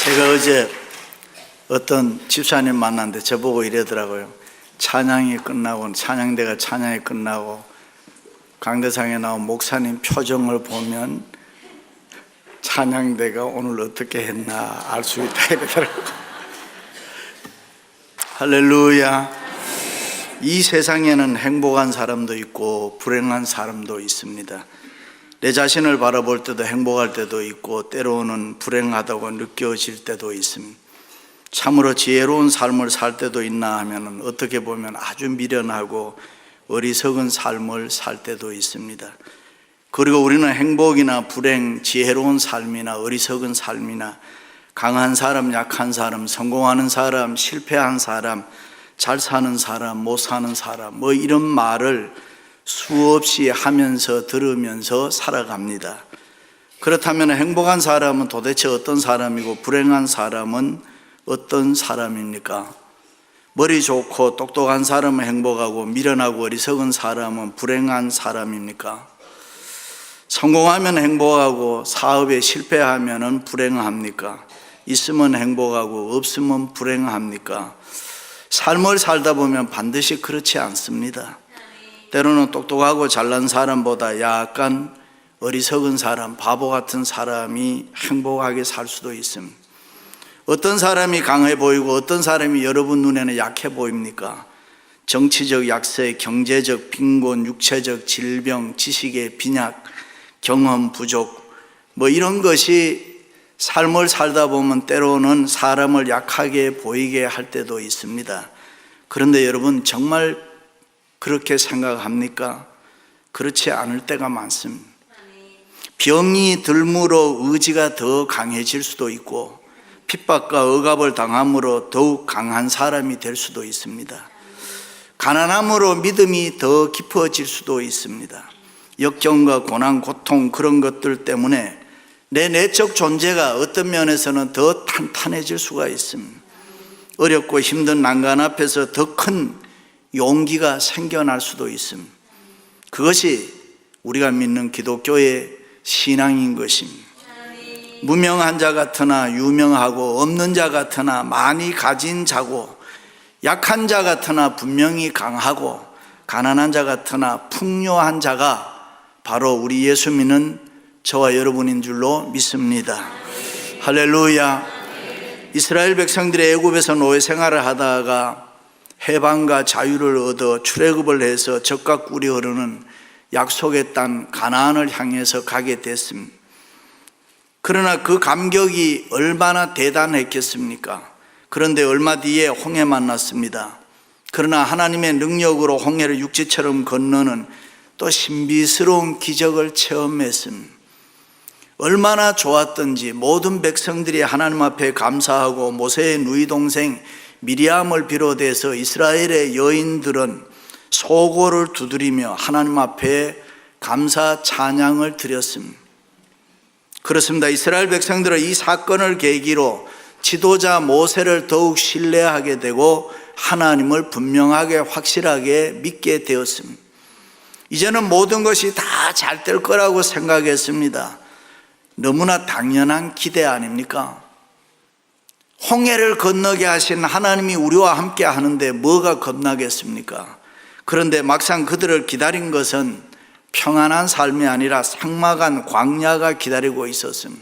제가 어제 어떤 집사님 만났는데 저보고 이러더라고요. 찬양이 끝나고, 찬양대가 찬양이 끝나고 강대상에 나온 목사님 표정을 보면 찬양대가 오늘 어떻게 했나 알 수 있다 이러더라고요. 할렐루야. 이 세상에는 행복한 사람도 있고 불행한 사람도 있습니다. 내 자신을 바라볼 때도 행복할 때도 있고 때로는 불행하다고 느껴질 때도 있습니다. 참으로 지혜로운 삶을 살 때도 있나 하면 어떻게 보면 아주 미련하고 어리석은 삶을 살 때도 있습니다. 그리고 우리는 행복이나 불행, 지혜로운 삶이나 어리석은 삶이나 강한 사람, 약한 사람, 성공하는 사람, 실패한 사람, 잘 사는 사람, 못 사는 사람, 뭐 이런 말을 수없이 하면서 들으면서 살아갑니다. 그렇다면 행복한 사람은 도대체 어떤 사람이고 불행한 사람은 어떤 사람입니까? 머리 좋고 똑똑한 사람은 행복하고 미련하고 어리석은 사람은 불행한 사람입니까? 성공하면 행복하고 사업에 실패하면 불행합니까? 있으면 행복하고 없으면 불행합니까? 삶을 살다 보면 반드시 그렇지 않습니다. 때로는 똑똑하고 잘난 사람보다 약간 어리석은 사람, 바보 같은 사람이 행복하게 살 수도 있습니다. 어떤 사람이 강해 보이고 어떤 사람이 여러분 눈에는 약해 보입니까? 정치적 약세, 경제적 빈곤, 육체적 질병, 지식의 빈약, 경험 부족, 뭐 이런 것이 삶을 살다 보면 때로는 사람을 약하게 보이게 할 때도 있습니다. 그런데 여러분 정말 그렇게 생각합니까? 그렇지 않을 때가 많습니다. 병이 들므로 의지가 더 강해질 수도 있고 핍박과 억압을 당함으로 더욱 강한 사람이 될 수도 있습니다. 가난함으로 믿음이 더 깊어질 수도 있습니다. 역경과 고난, 고통 그런 것들 때문에 내 내적 존재가 어떤 면에서는 더 탄탄해질 수가 있습니다. 어렵고 힘든 난간 앞에서 더 큰 용기가 생겨날 수도 있습니다. 그것이 우리가 믿는 기독교의 신앙인 것입니다. 무명한 자 같으나 유명하고 없는 자 같으나 많이 가진 자고 약한 자 같으나 분명히 강하고 가난한 자 같으나 풍요한 자가 바로 우리 예수 믿는 저와 여러분인 줄로 믿습니다. 할렐루야. 이스라엘 백성들이 애굽에서 노예 생활을 하다가 해방과 자유를 얻어 출애굽을 해서 젖과 꿀이 흐르는 약속의 땅 가나안을 향해서 가게 됐습니다. 그러나 그 감격이 얼마나 대단했겠습니까? 그런데 얼마 뒤에 홍해 만났습니다. 그러나 하나님의 능력으로 홍해를 육지처럼 건너는 또 신비스러운 기적을 체험했습니다. 얼마나 좋았던지 모든 백성들이 하나님 앞에 감사하고 모세의 누이 동생 미리암을 비롯해서 이스라엘의 여인들은 소고를 두드리며 하나님 앞에 감사 찬양을 드렸습니다. 그렇습니다. 이스라엘 백성들은 이 사건을 계기로 지도자 모세를 더욱 신뢰하게 되고 하나님을 분명하게 확실하게 믿게 되었습니다. 이제는 모든 것이 다 잘 될 거라고 생각했습니다. 너무나 당연한 기대 아닙니까? 홍해를 건너게 하신 하나님이 우리와 함께 하는데 뭐가 겁나겠습니까? 그런데 막상 그들을 기다린 것은 평안한 삶이 아니라 삭막한 광야가 기다리고 있었습니다.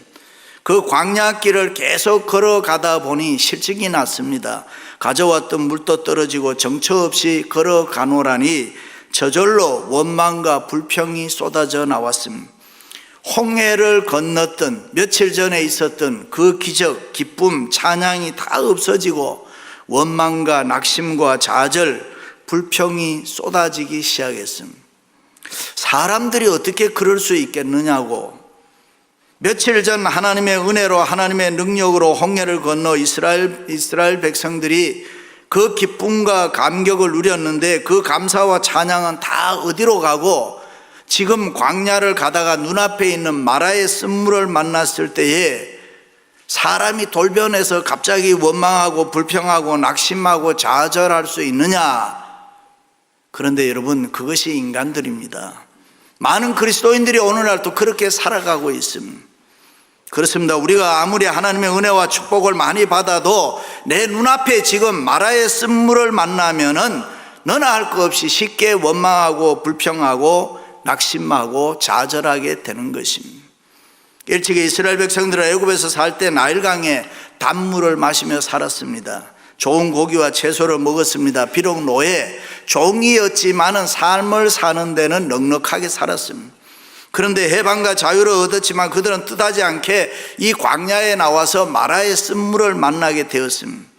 그 광야길을 계속 걸어가다 보니 실증이 났습니다. 가져왔던 물도 떨어지고 정처 없이 걸어가노라니 저절로 원망과 불평이 쏟아져 나왔습니다. 홍해를 건넜던 며칠 전에 있었던 그 기적, 기쁨, 찬양이 다 없어지고 원망과 낙심과 좌절, 불평이 쏟아지기 시작했습니다. 사람들이 어떻게 그럴 수 있겠느냐고. 며칠 전 하나님의 은혜로 하나님의 능력으로 홍해를 건너 이스라엘 백성들이 그 기쁨과 감격을 누렸는데 그 감사와 찬양은 다 어디로 가고 지금 광야를 가다가 눈앞에 있는 마라의 쓴물을 만났을 때에 사람이 돌변해서 갑자기 원망하고 불평하고 낙심하고 좌절할 수 있느냐? 그런데 여러분, 그것이 인간들입니다. 많은 그리스도인들이 오늘날도 그렇게 살아가고 있습니다. 그렇습니다. 우리가 아무리 하나님의 은혜와 축복을 많이 받아도 내 눈앞에 지금 마라의 쓴물을 만나면은 너나 할 것 없이 쉽게 원망하고 불평하고 낙심하고 좌절하게 되는 것입니다. 일찍이 이스라엘 백성들은 애굽에서 살 때 나일강에 단물을 마시며 살았습니다. 좋은 고기와 채소를 먹었습니다. 비록 노예, 종이었지만은 삶을 사는 데는 넉넉하게 살았습니다. 그런데 해방과 자유를 얻었지만 그들은 뜻하지 않게 이 광야에 나와서 마라의 쓴물을 만나게 되었습니다.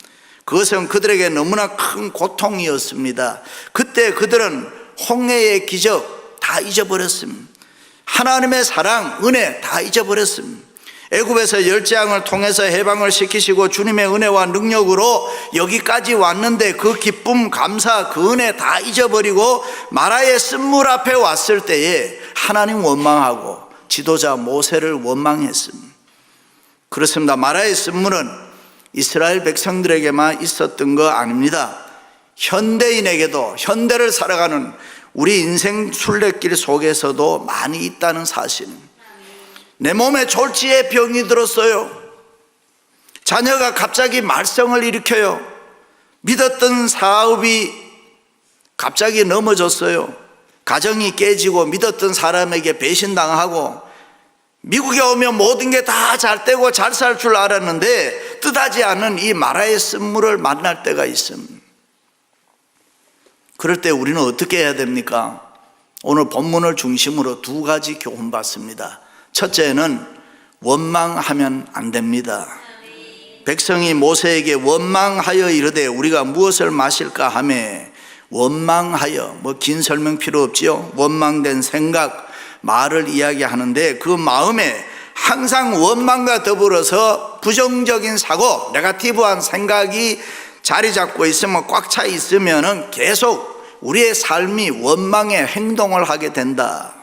그것은 그들에게 너무나 큰 고통이었습니다. 그때 그들은 홍해의 기적 다 잊어버렸습니다. 하나님의 사랑, 은혜 다 잊어버렸습니다. 애굽에서 열재앙을 통해서 해방을 시키시고 주님의 은혜와 능력으로 여기까지 왔는데 그 기쁨, 감사, 그 은혜 다 잊어버리고 마라의 쓴물 앞에 왔을 때에 하나님 원망하고 지도자 모세를 원망했습니다. 그렇습니다. 마라의 쓴물은 이스라엘 백성들에게만 있었던 거 아닙니다. 현대인에게도, 현대를 살아가는 우리 인생 순례길 속에서도 많이 있다는 사실. 내 몸에 졸지에 병이 들었어요. 자녀가 갑자기 말썽을 일으켜요. 믿었던 사업이 갑자기 넘어졌어요. 가정이 깨지고 믿었던 사람에게 배신당하고, 미국에 오면 모든 게 다 잘 되고 잘 살 줄 알았는데 뜻하지 않은 이 마라의 쓴물을 만날 때가 있습니다. 그럴 때 우리는 어떻게 해야 됩니까? 오늘 본문을 중심으로 두 가지 교훈 받습니다. 첫째는 원망하면 안 됩니다. 백성이 모세에게 원망하여 이르되 우리가 무엇을 마실까 하매, 원망하여, 긴 설명 필요 없지요. 원망된 생각, 말을 이야기하는데 그 마음에 항상 원망과 더불어서 부정적인 사고, 네거티브한 생각이 자리 잡고 있으면, 꽉 차 있으면 계속 우리의 삶이 원망의 행동을 하게 된다.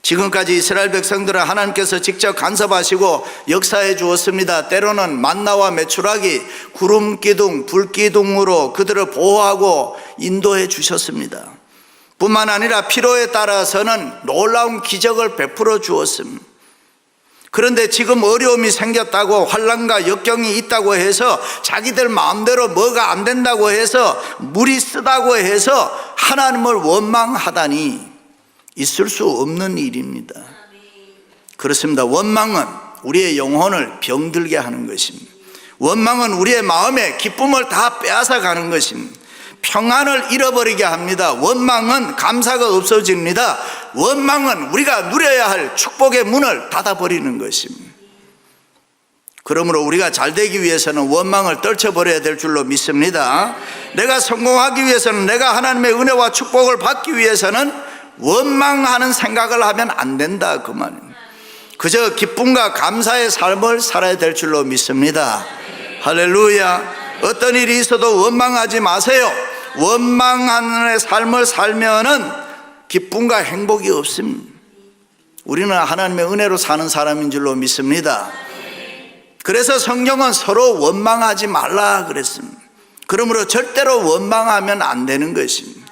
지금까지 이스라엘 백성들은 하나님께서 직접 간섭하시고 역사해 주었습니다. 때로는 만나와 메추라기, 구름 기둥, 불 기둥으로 그들을 보호하고 인도해 주셨습니다. 뿐만 아니라 필요에 따라서는 놀라운 기적을 베풀어 주었습니다. 그런데 지금 어려움이 생겼다고, 환난과 역경이 있다고 해서, 자기들 마음대로 뭐가 안 된다고 해서, 물이 쓰다고 해서 하나님을 원망하다니 있을 수 없는 일입니다. 그렇습니다. 원망은 우리의 영혼을 병들게 하는 것입니다. 원망은 우리의 마음에 기쁨을 다 빼앗아 가는 것입니다. 평안을 잃어버리게 합니다. 원망은 감사가 없어집니다. 원망은 우리가 누려야 할 축복의 문을 닫아버리는 것입니다. 그러므로 우리가 잘 되기 위해서는 원망을 떨쳐버려야 될 줄로 믿습니다. 내가 성공하기 위해서는, 내가 하나님의 은혜와 축복을 받기 위해서는 원망하는 생각을 하면 안 된다, 그 말입니다. 그저 기쁨과 감사의 삶을 살아야 될 줄로 믿습니다. 할렐루야. 어떤 일이 있어도 원망하지 마세요. 원망하는 삶을 살면은 기쁨과 행복이 없습니다. 우리는 하나님의 은혜로 사는 사람인 줄로 믿습니다. 그래서 성경은 서로 원망하지 말라 그랬습니다. 그러므로 절대로 원망하면 안 되는 것입니다.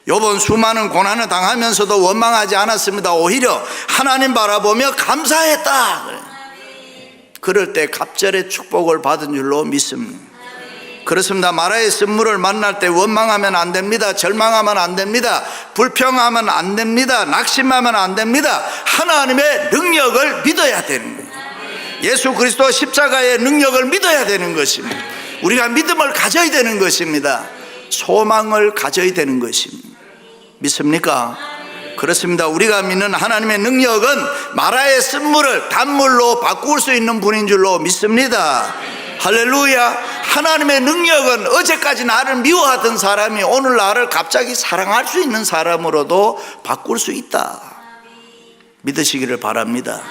욥은 수많은 고난을 당하면서도 원망하지 않았습니다. 오히려 하나님 바라보며 감사했다. 그럴 때 갑절의 축복을 받은 줄로 믿습니다. 그렇습니다. 마라의 쓴물을 만날 때 원망하면 안 됩니다. 절망하면 안 됩니다. 불평하면 안 됩니다. 낙심하면 안 됩니다. 하나님의 능력을 믿어야 되는 거예요. 예수 그리스도 십자가의 능력을 믿어야 되는 것입니다. 우리가 믿음을 가져야 되는 것입니다. 소망을 가져야 되는 것입니다. 믿습니까? 그렇습니다. 우리가 믿는 하나님의 능력은 마라의 쓴물을 단물로 바꿀 수 있는 분인 줄로 믿습니다. 할렐루야. 하나님의 능력은 어제까지 나를 미워하던 사람이 오늘 나를 갑자기 사랑할 수 있는 사람으로도 바꿀 수 있다. 믿으시기를 바랍니다.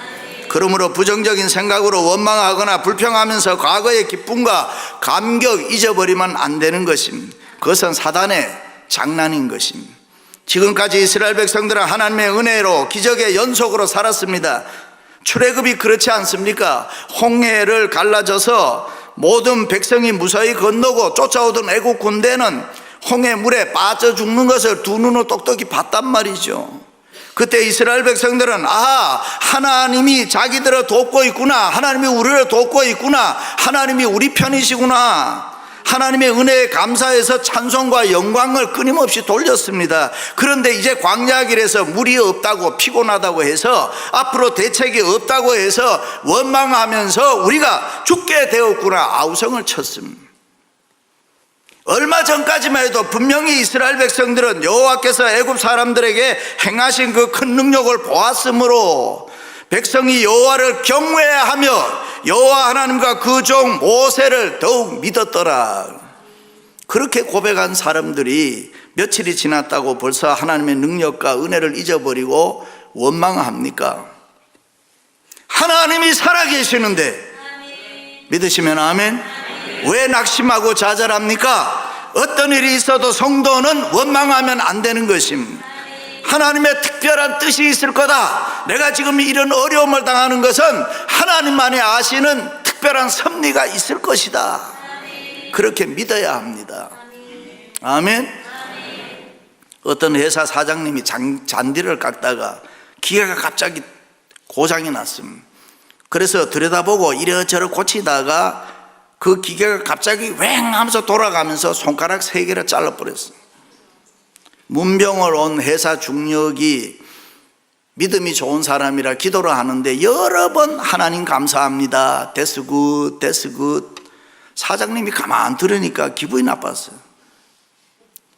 그러므로 부정적인 생각으로 원망하거나 불평하면서 과거의 기쁨과 감격 잊어버리면 안 되는 것입니다. 그것은 사단의 장난인 것입니다. 지금까지 이스라엘 백성들은 하나님의 은혜로 기적의 연속으로 살았습니다. 출애굽이 그렇지 않습니까? 홍해를 갈라져서 모든 백성이 무사히 건너고 쫓아오던 애국 군대는 홍해 물에 빠져 죽는 것을 두 눈으로 똑똑히 봤단 말이죠. 그때 이스라엘 백성들은 하나님이 자기들을 돕고 있구나, 하나님이 우리를 돕고 있구나, 하나님이 우리 편이시구나, 하나님의 은혜에 감사해서 찬송과 영광을 끊임없이 돌렸습니다. 그런데 이제 광야 길에서 물이 없다고, 피곤하다고 해서, 앞으로 대책이 없다고 해서 원망하면서 우리가 죽게 되었구나 아우성을 쳤습니다. 얼마 전까지만 해도 분명히 이스라엘 백성들은 여호와께서 애굽 사람들에게 행하신 그 큰 능력을 보았으므로 백성이 여호와를 경외하며 여호와 하나님과 그 종 모세를 더욱 믿었더라. 그렇게 고백한 사람들이 며칠이 지났다고 벌써 하나님의 능력과 은혜를 잊어버리고 원망합니까? 하나님이 살아계시는데 믿으시면 아멘. 왜 낙심하고 좌절합니까? 어떤 일이 있어도 성도는 원망하면 안 되는 것입니다. 하나님의 특별한 뜻이 있을 거다. 내가 지금 이런 어려움을 당하는 것은 하나님만이 아시는 특별한 섭리가 있을 것이다. 그렇게 믿어야 합니다. 아멘. 어떤 회사 사장님이 잔디를 깎다가 기계가 갑자기 고장이 났습니다. 그래서 들여다보고 이래저래 고치다가 그 기계가 갑자기 왱 하면서 돌아가면서 손가락 3개를 잘라버렸어요. 문병을 온 회사 중력이 믿음이 좋은 사람이라 기도를 하는데 여러 번 하나님 감사합니다. That's good, that's good. 사장님이 가만 들으니까 기분이 나빴어요.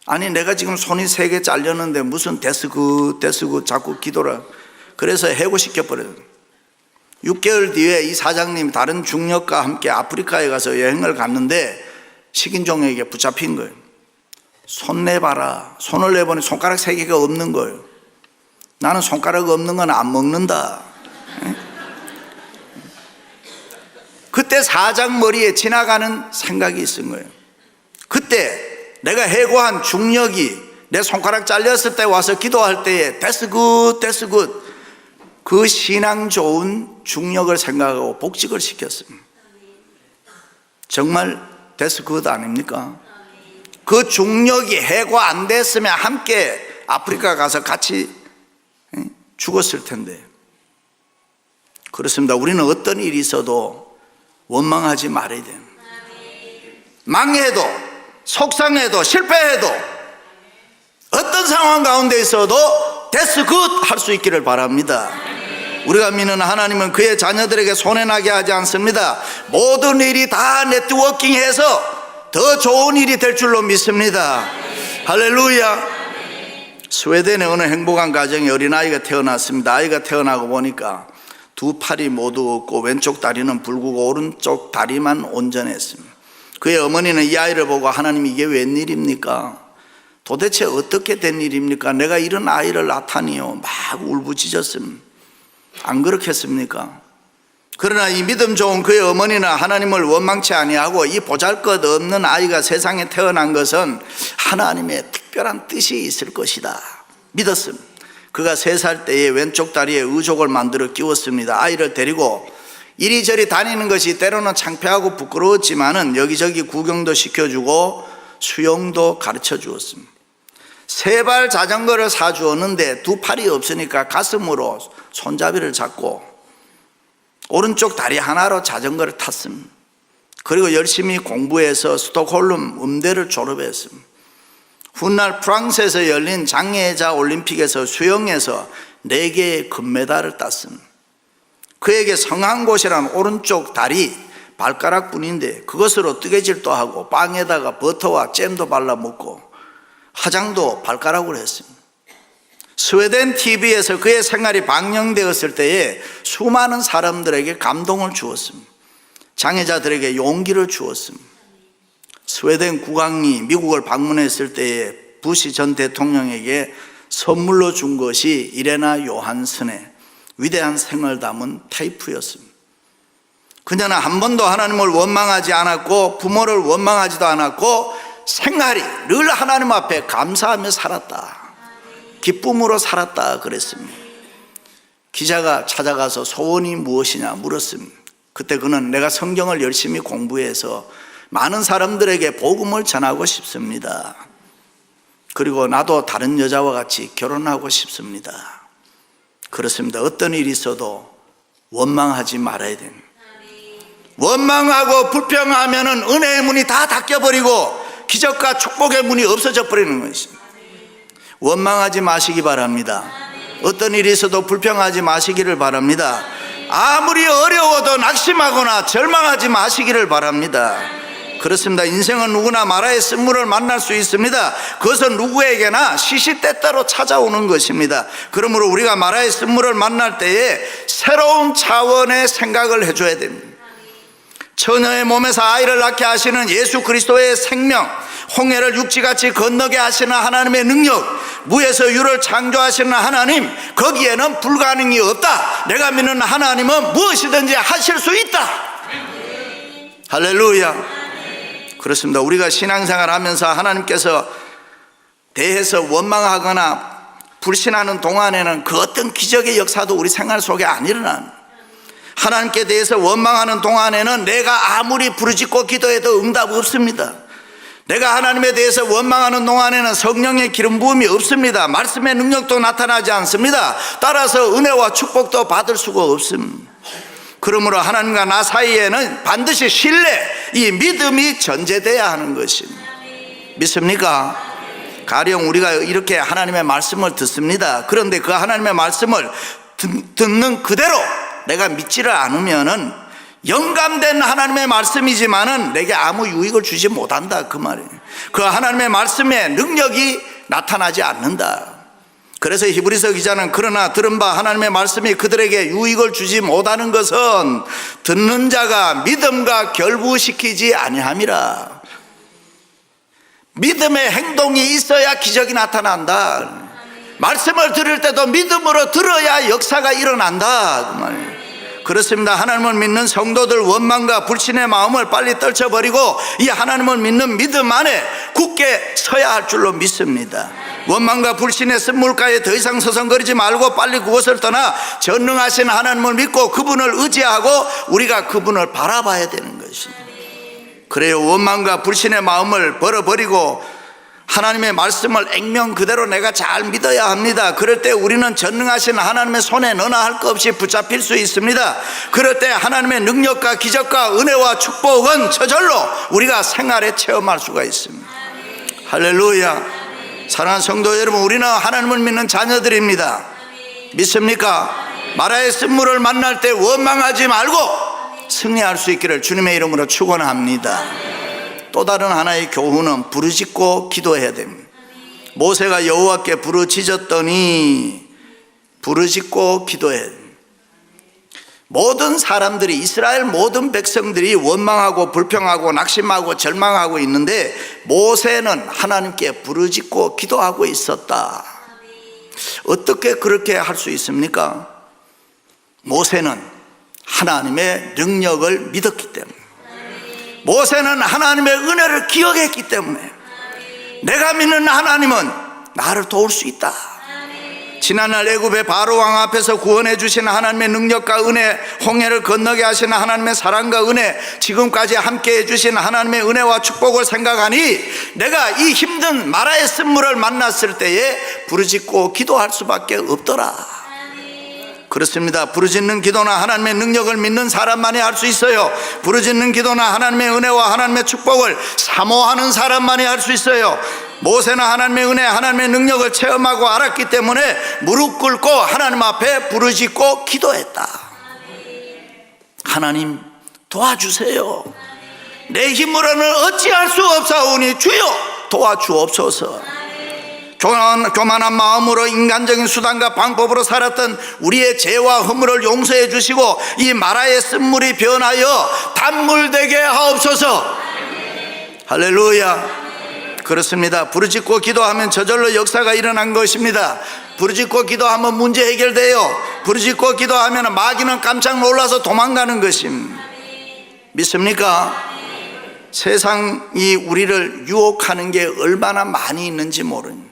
아니 내가 지금 손이 3개 잘렸는데 무슨 that's good, that's good 자꾸 기도를. 그래서 해고시켜버려요. 6개월 뒤에 이 사장님이 다른 중력과 함께 아프리카에 가서 여행을 갔는데 식인종에게 붙잡힌 거예요. 손 내봐라. 손을 내보니 손가락 3개가 없는 거예요. 나는 손가락 없는 건 안 먹는다. 그때 사장 머리에 지나가는 생각이 있은 거예요. 그때 내가 해고한 중력이 내 손가락 잘렸을 때 와서 기도할 때에 That's good, that's good. 그 신앙 좋은 중력을 생각하고 복직을 시켰습니다. 정말 that's good 아닙니까? 그 중력이 해고 안 됐으면 함께 아프리카 가서 같이 죽었을 텐데. 그렇습니다. 우리는 어떤 일이 있어도 원망하지 말아야 돼요. 망해도 속상해도 실패해도 어떤 상황 가운데 있어도 that's good 할 수 있기를 바랍니다. 우리가 믿는 하나님은 그의 자녀들에게 손해나게 하지 않습니다. 모든 일이 다 네트워킹해서 더 좋은 일이 될 줄로 믿습니다. 할렐루야. 스웨덴의 어느 행복한 가정에 어린아이가 태어났습니다. 아이가 태어나고 보니까 두 팔이 모두 없고 왼쪽 다리는 붉고 오른쪽 다리만 온전했습니다. 그의 어머니는 이 아이를 보고 하나님 이게 웬일입니까? 도대체 어떻게 된 일입니까? 내가 이런 아이를 낳다니요. 막 울부짖었습니다. 안 그렇겠습니까? 그러나 이 믿음 좋은 그의 어머니는 하나님을 원망치 아니하고 이 보잘것없는 아이가 세상에 태어난 것은 하나님의 특별한 뜻이 있을 것이다 믿었습니다. 그가 3살 때에 왼쪽 다리에 의족을 만들어 끼웠습니다. 아이를 데리고 이리저리 다니는 것이 때로는 창피하고 부끄러웠지만은 여기저기 구경도 시켜주고 수영도 가르쳐 주었습니다. 3발 자전거를 사주었는데 2팔이 없으니까 가슴으로 손잡이를 잡고 오른쪽 다리 하나로 자전거를 탔습니다. 그리고 열심히 공부해서 스톡홀름 음대를 졸업했습니다. 훗날 프랑스에서 열린 장애자 올림픽에서 수영에서 4개의 금메달을 땄습니다. 그에게 성한 곳이란 오른쪽 다리 발가락뿐인데 그것으로 뜨개질도 하고 빵에다가 버터와 잼도 발라 먹고 화장도 발가락으로 했습니다. 스웨덴 TV에서 그의 생활이 방영되었을 때에 수많은 사람들에게 감동을 주었습니다. 장애자들에게 용기를 주었습니다. 스웨덴 국왕이 미국을 방문했을 때에 부시 전 대통령에게 선물로 준 것이 이레나 요한슨의 위대한 생을 담은 테이프였습니다. 그녀는 한 번도 하나님을 원망하지 않았고 부모를 원망하지도 않았고 생활이 늘 하나님 앞에 감사하며 살았다. 기쁨으로 살았다 그랬습니다. 기자가 찾아가서 소원이 무엇이냐 물었습니다. 그때 그는 내가 성경을 열심히 공부해서 많은 사람들에게 복음을 전하고 싶습니다. 그리고 나도 다른 여자와 같이 결혼하고 싶습니다. 그렇습니다. 어떤 일이 있어도 원망하지 말아야 됩니다. 원망하고 불평하면 은혜의 문이 다 닫혀버리고 기적과 축복의 문이 없어져 버리는 것입니다. 원망하지 마시기 바랍니다. 어떤 일이 있어도 불평하지 마시기를 바랍니다. 아무리 어려워도 낙심하거나 절망하지 마시기를 바랍니다. 그렇습니다. 인생은 누구나 마라의 쓴물을 만날 수 있습니다. 그것은 누구에게나 시시때때로 찾아오는 것입니다. 그러므로 우리가 마라의 쓴물을 만날 때에 새로운 차원의 생각을 해줘야 됩니다. 처녀의 몸에서 아이를 낳게 하시는 예수 그리스도의 생명, 홍해를 육지같이 건너게 하시는 하나님의 능력, 무에서 유를 창조하시는 하나님, 거기에는 불가능이 없다. 내가 믿는 하나님은 무엇이든지 하실 수 있다. 할렐루야. 그렇습니다. 우리가 신앙생활 하면서 하나님께서 대해서 원망하거나 불신하는 동안에는 그 어떤 기적의 역사도 우리 생활 속에 안 일어납니다. 하나님께 대해서 원망하는 동안에는 내가 아무리 부르짖고 기도해도 응답 없습니다. 내가 하나님에 대해서 원망하는 동안에는 성령의 기름 부음이 없습니다. 말씀의 능력도 나타나지 않습니다. 따라서 은혜와 축복도 받을 수가 없습니다. 그러므로 하나님과 나 사이에는 반드시 신뢰, 이 믿음이 전제돼야 하는 것입니다. 믿습니까? 가령 우리가 이렇게 하나님의 말씀을 듣습니다. 그런데 그 하나님의 말씀을 듣는 그대로 내가 믿지를 않으면은 영감된 하나님의 말씀이지만은 내게 아무 유익을 주지 못한다, 그 말이에요. 그 하나님의 말씀의 능력이 나타나지 않는다. 그래서 히브리서 기자는 그러나 들은 바 하나님의 말씀이 그들에게 유익을 주지 못하는 것은 듣는 자가 믿음과 결부시키지 아니함이라. 믿음의 행동이 있어야 기적이 나타난다. 말씀을 들을 때도 믿음으로 들어야 역사가 일어난다, 그 말이에요. 그렇습니다. 하나님을 믿는 성도들 원망과 불신의 마음을 빨리 떨쳐버리고 이 하나님을 믿는 믿음 안에 굳게 서야 할 줄로 믿습니다. 원망과 불신의 쓴물가에 더 이상 서성거리지 말고 빨리 그곳을 떠나 전능하신 하나님을 믿고 그분을 의지하고 우리가 그분을 바라봐야 되는 것입니다. 그래요. 원망과 불신의 마음을 버려버리고 하나님의 말씀을 액면 그대로 내가 잘 믿어야 합니다. 그럴 때 우리는 전능하신 하나님의 손에 너나 할 것 없이 붙잡힐 수 있습니다. 그럴 때 하나님의 능력과 기적과 은혜와 축복은 저절로 우리가 생활에 체험할 수가 있습니다. 할렐루야. 사랑하는 성도 여러분, 우리는 하나님을 믿는 자녀들입니다. 믿습니까? 마라의 쓴물을 만날 때 원망하지 말고 승리할 수 있기를 주님의 이름으로 축원합니다. 또 다른 하나의 교훈은 부르짖고 기도해야 됩니다. 모세가 여호와께 부르짖었더니 부르짖고 기도해야 됩니다. 모든 사람들이, 이스라엘 모든 백성들이 원망하고 불평하고 낙심하고 절망하고 있는데 모세는 하나님께 부르짖고 기도하고 있었다. 어떻게 그렇게 할 수 있습니까? 모세는 하나님의 능력을 믿었기 때문에, 모세는 하나님의 은혜를 기억했기 때문에 내가 믿는 하나님은 나를 도울 수 있다. 지난날 애굽의 바로 왕 앞에서 구원해 주신 하나님의 능력과 은혜, 홍해를 건너게 하시는 하나님의 사랑과 은혜, 지금까지 함께 해주신 하나님의 은혜와 축복을 생각하니 내가 이 힘든 마라의 쓴물을 만났을 때에 부르짖고 기도할 수밖에 없더라. 그렇습니다. 부르짖는 기도나 하나님의 능력을 믿는 사람만이 할 수 있어요. 부르짖는 기도나 하나님의 은혜와 하나님의 축복을 사모하는 사람만이 할 수 있어요. 모세는 하나님의 은혜, 하나님의 능력을 체험하고 알았기 때문에 무릎 꿇고 하나님 앞에 부르짖고 기도했다. 하나님 도와주세요. 내 힘으로는 어찌할 수 없사오니 주여 도와주옵소서. 교만한 마음으로 인간적인 수단과 방법으로 살았던 우리의 죄와 허물을 용서해 주시고 이 마라의 쓴물이 변하여 단물 되게 하옵소서. 할렐루야. 그렇습니다. 부르짖고 기도하면 저절로 역사가 일어난 것입니다. 부르짖고 기도하면 문제 해결돼요. 부르짖고 기도하면 마귀는 깜짝 놀라서 도망가는 것입니다. 믿습니까? 세상이 우리를 유혹하는 게 얼마나 많이 있는지 모릅니다.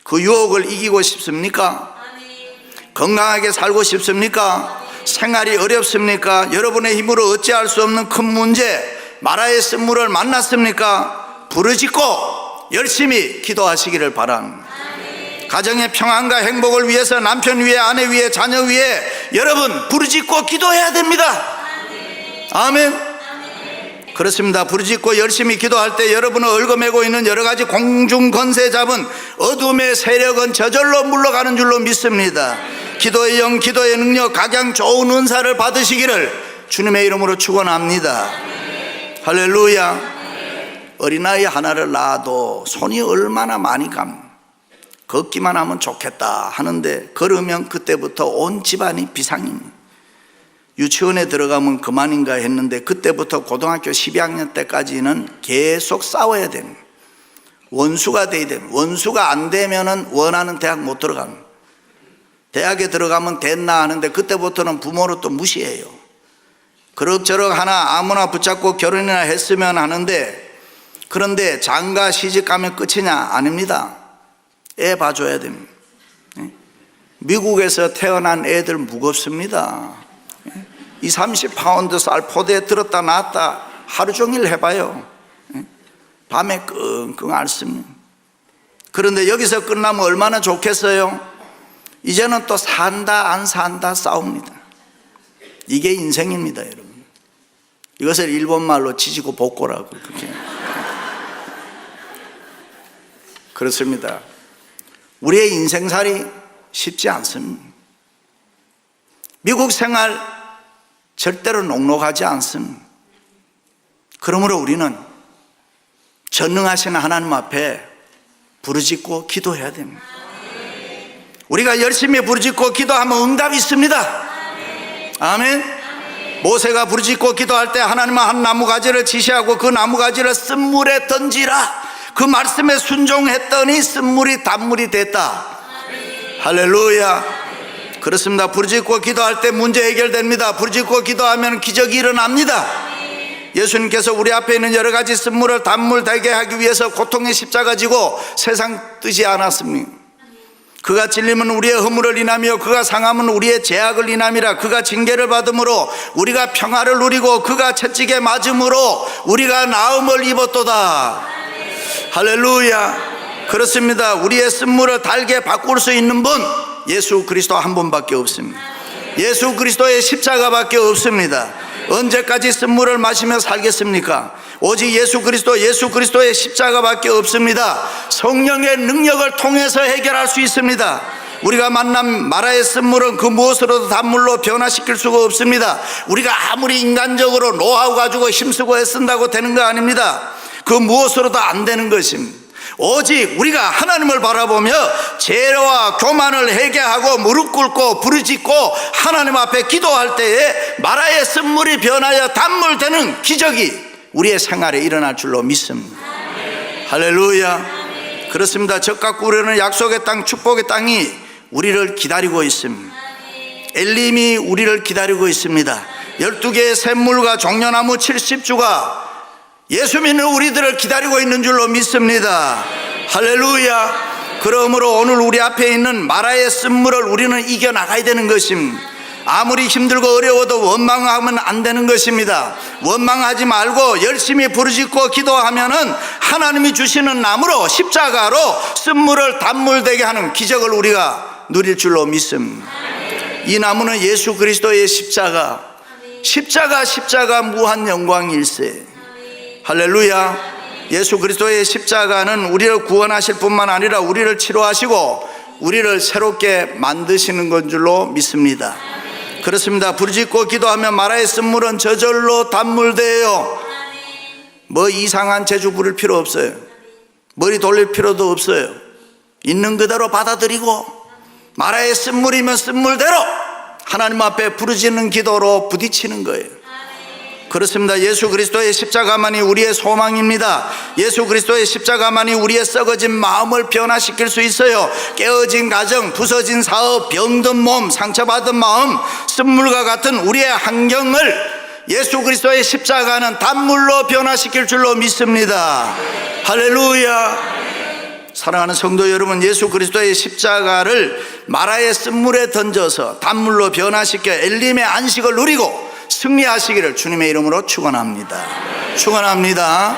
그 유혹을 이기고 싶습니까? 건강하게 살고 싶습니까? 생활이 어렵습니까? 여러분의 힘으로 어찌할 수 없는 큰 문제, 마라의 쓴물을 만났습니까? 부르짖고 열심히 기도하시기를 바랍니다. 가정의 평안과 행복을 위해서 남편 위에, 아내 위에, 자녀 위에 여러분 부르짖고 기도해야 됩니다. 아멘. 그렇습니다. 부르짖고 열심히 기도할 때 여러분을 얽어매고 있는 여러 가지 공중 권세 잡은 어둠의 세력은 저절로 물러가는 줄로 믿습니다. 기도의 영, 기도의 능력, 각양 좋은 은사를 받으시기를 주님의 이름으로 축원합니다. 할렐루야. 어린아이 하나를 낳아도 손이 얼마나 많이 걷기만 하면 좋겠다 하는데 걸으면 그때부터 온 집안이 비상입니다. 유치원에 들어가면 그만인가 했는데 그때부터 고등학교 12학년 때까지는 계속 싸워야 됩니다. 원수가 돼야 됩니다. 원수가 안 되면은 원하는 대학 못 들어갑니다. 대학에 들어가면 됐나 하는데 그때부터는 부모로 또 무시해요. 그럭저럭 하나 아무나 붙잡고 결혼이나 했으면 하는데, 그런데 장가 시집 가면 끝이냐? 아닙니다. 애 봐줘야 됩니다. 미국에서 태어난 애들 무겁습니다. 이 30파운드 쌀 포대에 들었다 놨다 하루 종일 해봐요. 밤에 끙끙 앓습니다. 그런데 여기서 끝나면 얼마나 좋겠어요? 이제는 또 산다 안 산다 싸웁니다. 이게 인생입니다, 여러분. 이것을 일본말로 지지고 볶고라고 그렇게. 그렇습니다. 우리의 인생살이 쉽지 않습니다. 미국 생활 절대로 녹록하지 않습니다. 그러므로 우리는 전능하신 하나님 앞에 부르짖고 기도해야 됩니다. 우리가 열심히 부르짖고 기도하면 응답이 있습니다. 아멘. 모세가 부르짖고 기도할 때 하나님은 한 나무가지를 지시하고 그 나무가지를 쓴물에 던지라, 그 말씀에 순종했더니 쓴물이 단물이 됐다. 할렐루야. 그렇습니다. 부르짖고 기도할 때 문제 해결됩니다. 부르짖고 기도하면 기적이 일어납니다. 예수님께서 우리 앞에 있는 여러 가지 쓴물을 단물 되게 하기 위해서 고통의 십자가 지고 세상 뜨지 않았습니까? 그가 찔림은 우리의 허물을 인하며 그가 상함은 우리의 죄악을 인함이라. 그가 징계를 받음으로 우리가 평화를 누리고 그가 채찍에 맞음으로 우리가 나음을 입었도다. 할렐루야. 그렇습니다. 우리의 쓴물을 달게 바꿀 수 있는 분 예수 그리스도 한 분밖에 없습니다. 예수 그리스도의 십자가밖에 없습니다. 언제까지 쓴물을 마시며 살겠습니까? 오직 예수 그리스도의 십자가밖에 없습니다. 성령의 능력을 통해서 해결할 수 있습니다. 우리가 만난 마라의 쓴물은 그 무엇으로도 단물로 변화시킬 수가 없습니다. 우리가 아무리 인간적으로 노하우 가지고 힘쓰고 애쓴다고 되는 거 아닙니다. 그 무엇으로도 안 되는 것입니다. 오직 우리가 하나님을 바라보며 죄와 교만을 회개하고 무릎 꿇고 부르짖고 하나님 앞에 기도할 때에 마라의 쓴물이 변하여 단물 되는 기적이 우리의 생활에 일어날 줄로 믿습니다. 할렐루야. 그렇습니다. 적과 꿀으는 약속의 땅, 축복의 땅이 우리를 기다리고 있습니다. 엘림이 우리를 기다리고 있습니다. 12개의 샘물과 종려나무 70주가 예수 믿는 우리들을 기다리고 있는 줄로 믿습니다. 할렐루야. 그러므로 오늘 우리 앞에 있는 마라의 쓴물을 우리는 이겨나가야 되는 것입니다. 아무리 힘들고 어려워도 원망하면 안 되는 것입니다. 원망하지 말고 열심히 부르짖고 기도하면은 하나님이 주시는 나무로 십자가로 쓴물을 단물 되게 하는 기적을 우리가 누릴 줄로 믿습니다. 이 나무는 예수 그리스도의 십자가 무한 영광일세. 할렐루야. 예수 그리스도의 십자가는 우리를 구원하실 뿐만 아니라 우리를 치료하시고 우리를 새롭게 만드시는 건 줄로 믿습니다. 그렇습니다. 부르짖고 기도하면 마라의 쓴물은 저절로 단물돼요. 뭐 이상한 재주 부릴 필요 없어요. 머리 돌릴 필요도 없어요. 있는 그대로 받아들이고 마라의 쓴물이면 쓴물대로 하나님 앞에 부르짖는 기도로 부딪히는 거예요. 그렇습니다. 예수 그리스도의 십자가만이 우리의 소망입니다. 예수 그리스도의 십자가만이 우리의 썩어진 마음을 변화시킬 수 있어요. 깨어진 가정, 부서진 사업, 병든 몸, 상처받은 마음, 쓴물과 같은 우리의 환경을 예수 그리스도의 십자가는 단물로 변화시킬 줄로 믿습니다. 할렐루야. 사랑하는 성도 여러분, 예수 그리스도의 십자가를 마라의 쓴물에 던져서 단물로 변화시켜 엘림의 안식을 누리고 승리하시기를 주님의 이름으로 축원합니다. 축원합니다.